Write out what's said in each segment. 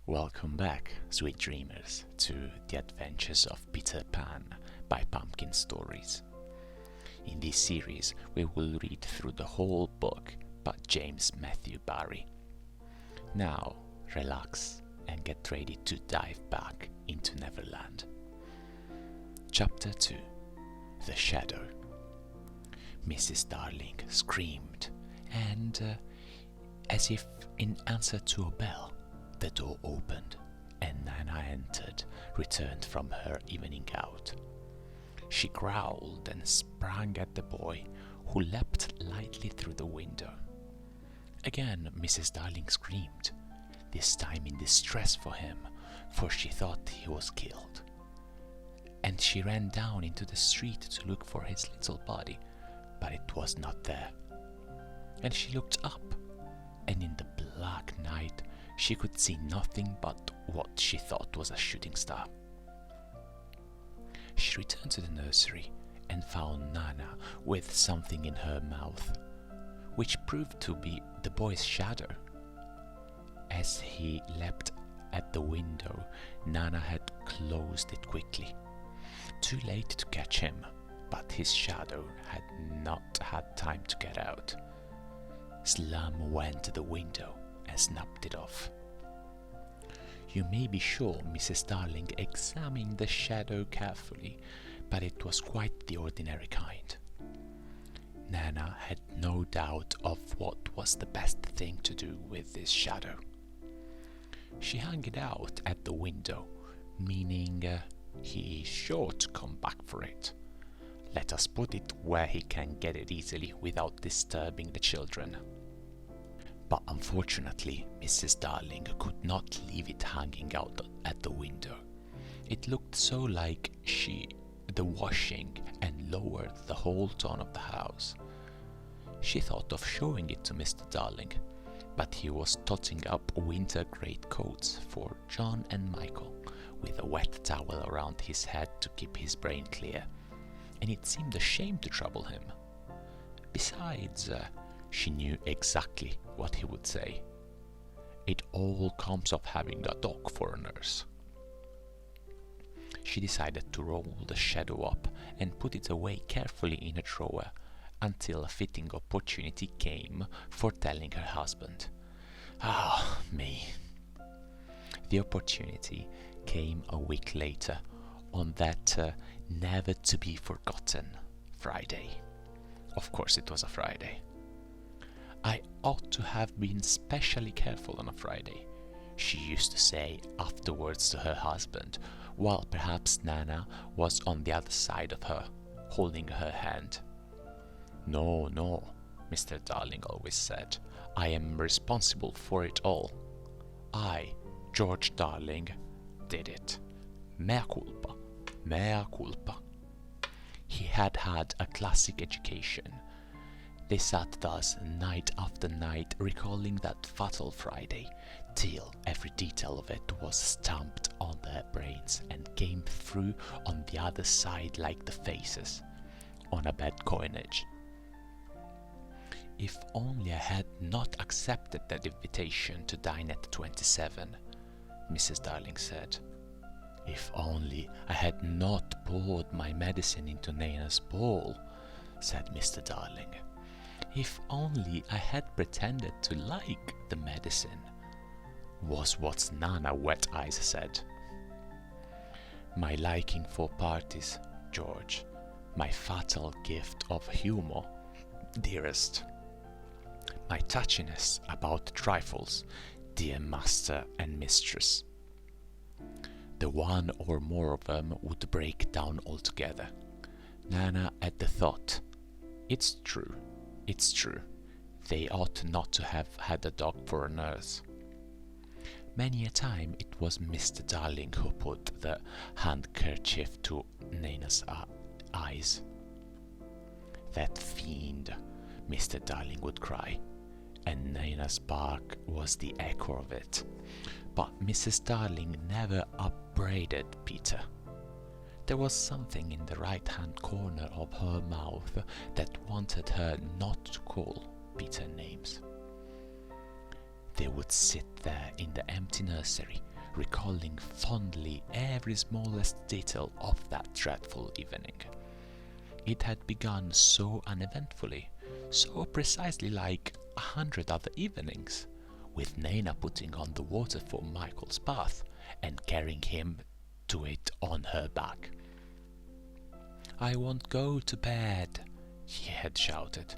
Welcome back, sweet dreamers, to The Adventures of Peter Pan by Pumpkin Stories. In this series, we will read through the whole book by James Matthew Barrie. Now, relax and get ready to dive back into Neverland. Chapter 2: The Shadow. Mrs. Darling screamed, and as if in answer to a bell, the door opened, and Nana entered, returned from her evening out. She growled and sprang at the boy, who leapt lightly through the window. Again Mrs. Darling screamed, this time in distress for him, for she thought he was killed. And she ran down into the street to look for his little body, but it was not there. And she looked up, and in the black night she could see nothing but what she thought was a shooting star. She returned to the nursery and found Nana with something in her mouth, which proved to be the boy's shadow. As he leapt at the window, Nana had closed it quickly, too late to catch him, but his shadow had not had time to get out. Slam went to the window and snapped it off. You may be sure Mrs. Darling examined the shadow carefully, but it was quite the ordinary kind. Nana had no doubt of what was the best thing to do with this shadow. She hung it out at the window, meaning he is sure to come back for it. Let us put it where he can get it easily without disturbing the children. But unfortunately, Mrs. Darling could not leave it hanging out at the window. It looked so like the washing, and lowered the whole tone of the house. She thought of showing it to Mr. Darling, but he was totting up winter greatcoats for John and Michael, with a wet towel around his head to keep his brain clear, and it seemed a shame to trouble him. Besides, she knew exactly what he would say. It all comes of having a dog for a nurse. She decided to roll the shadow up and put it away carefully in a drawer until a fitting opportunity came for telling her husband. Ah, me. The opportunity came a week later, on that never-to-be-forgotten Friday. Of course it was a Friday. I ought to have been specially careful on a Friday, she used to say afterwards to her husband, while perhaps Nana was on the other side of her, holding her hand. No, Mr. Darling always said, I am responsible for it all. I, George Darling, did it. Mea culpa, mea culpa. He had had a classic education. They sat thus night after night, recalling that fatal Friday, till every detail of it was stamped on their brains and came through on the other side like the faces on a bad coinage. If only I had not accepted that invitation to dine at 27, Mrs. Darling said. If only I had not poured my medicine into Nana's bowl, said Mr. Darling. If only I had pretended to like the medicine, was what Nana Wet Eyes said. My liking for parties, George, my fatal gift of humour, dearest. My touchiness about trifles, dear master and mistress. The one or more of them would break down altogether. Nana had the thought, it's true, they ought not to have had a dog for a nurse. Many a time it was Mr. Darling who put the handkerchief to Nana's eyes. That fiend, Mr. Darling would cry, and Nana's bark was the echo of it. But Mrs. Darling never upbraided Peter. There was something in the right-hand corner of her mouth that wanted her not to call Peter names. They would sit there in the empty nursery, recalling fondly every smallest detail of that dreadful evening. It had begun so uneventfully, so precisely like 100 other evenings, with Nana putting on the water for Michael's bath and carrying him to it on her back. "I won't go to bed," he had shouted,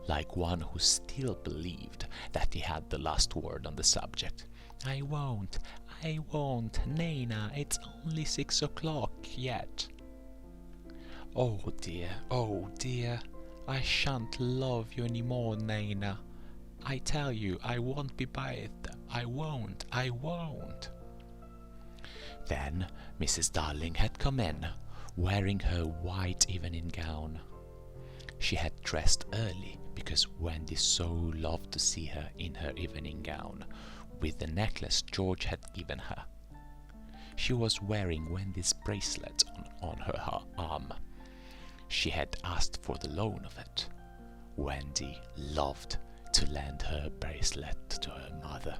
like one who still believed that he had the last word on the subject. I won't, Nana, it's only 6 o'clock yet." Oh dear, I shan't love you any more, Nana. I tell you, I won't be bathed, I won't. Then Mrs. Darling had come in, wearing her white evening gown. She had dressed early because Wendy so loved to see her in her evening gown, with the necklace George had given her. She was wearing Wendy's bracelet on her arm. She had asked for the loan of it. Wendy loved to lend her bracelet to her mother.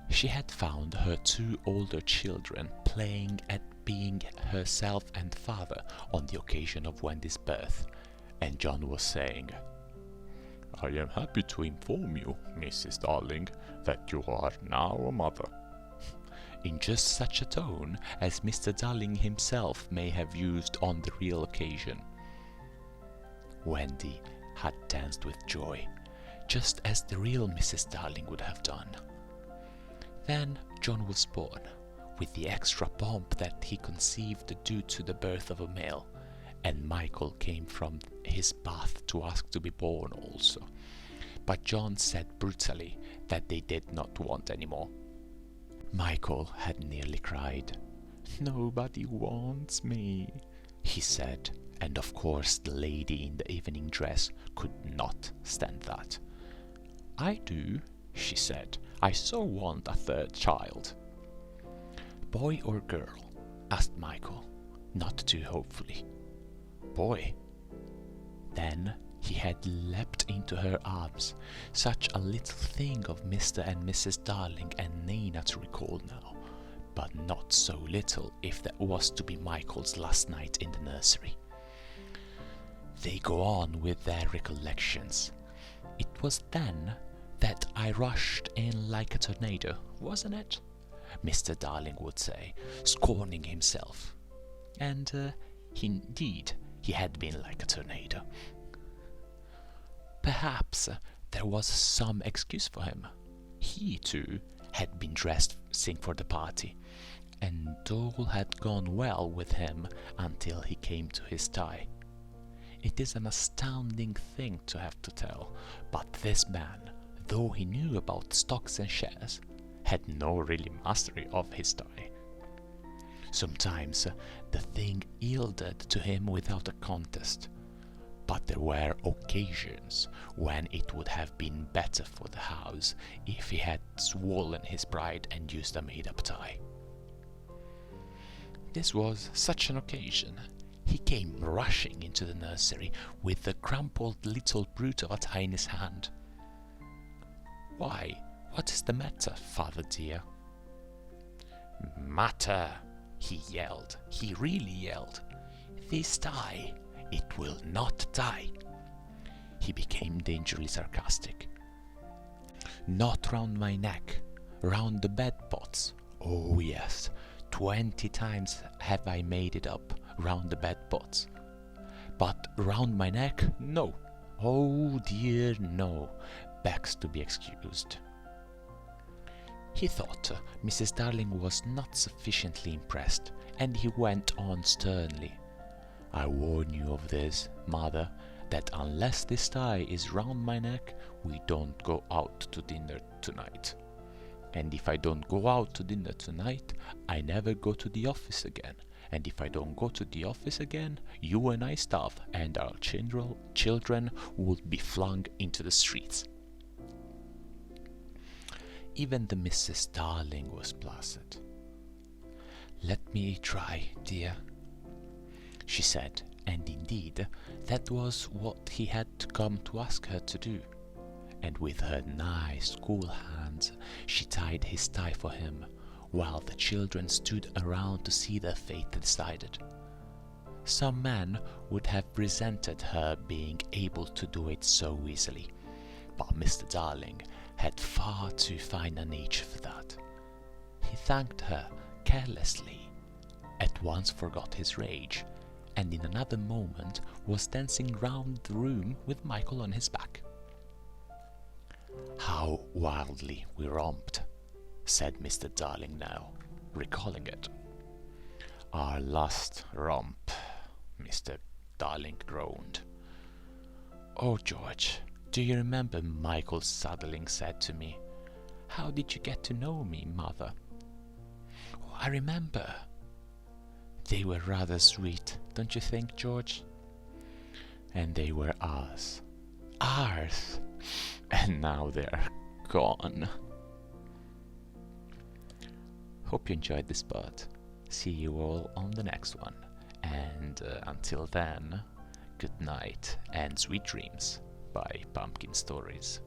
She had found her 2 older children playing at being herself and father on the occasion of Wendy's birth, and John was saying, "I am happy to inform you, Mrs. Darling, that you are now a mother," in just such a tone as Mr. Darling himself may have used on the real occasion. Wendy had danced with joy, just as the real Mrs. Darling would have done. Then John was born, with the extra pomp that he conceived due to the birth of a male, and Michael came from his bath to ask to be born also. But John said brutally that they did not want any more. Michael had nearly cried. "Nobody wants me," he said, and of course the lady in the evening dress could not stand that. "I do," she said. "I so want a 3rd child." "Boy or girl?" asked Michael, not too hopefully. "Boy." Then he had leapt into her arms, such a little thing of Mr. and Mrs. Darling and Nana to recall now, but not so little if that was to be Michael's last night in the nursery. They go on with their recollections. "It was then that I rushed in like a tornado, wasn't it?" Mr. Darling would say, scorning himself. And indeed, he had been like a tornado. Perhaps there was some excuse for him. He, too, had been dressing for the party, and all had gone well with him until he came to his tie. It is an astounding thing to have to tell, but this man, though he knew about stocks and shares, had no really mastery of his tie. Sometimes the thing yielded to him without a contest, but there were occasions when it would have been better for the house if he had swollen his pride and used a made-up tie. This was such an occasion. He came rushing into the nursery with the crumpled little brute of a tie in his hand. "Why, what is the matter, father dear?" "Matter!" he yelled. He really yelled. "This tie, it will not tie." He became dangerously sarcastic. "Not round my neck, round the bedpots. Oh yes, 20 times have I made it up round the bedpots. But round my neck, no. Oh dear, no. Begs to be excused." He thought Mrs. Darling was not sufficiently impressed, and he went on sternly. "I warn you of this, mother, that unless this tie is round my neck, we don't go out to dinner tonight. And if I don't go out to dinner tonight, I never go to the office again. And if I don't go to the office again, you and I starve, and our children would be flung into the streets." Even the Mrs. Darling was placid. "Let me try, dear," she said, and indeed that was what he had come to ask her to do. and with her nice cool hands she tied his tie for him, while the children stood around to see their fate decided. Some men would have resented her being able to do it so easily, but Mr. Darling had far too fine a nature for that. He thanked her carelessly, at once forgot his rage, and in another moment was dancing round the room with Michael on his back. "How wildly we romped," said Mr. Darling now, recalling it. "Our last romp," Mr. Darling groaned. "Oh, George, do you remember Michael suddenly said to me, 'How did you get to know me, mother?' Oh, I remember. They were rather sweet, don't you think, George? And they were ours. Ours! And now they're gone." Hope you enjoyed this part. See you all on the next one. And until then, good night and sweet dreams by Pumpkin Stories.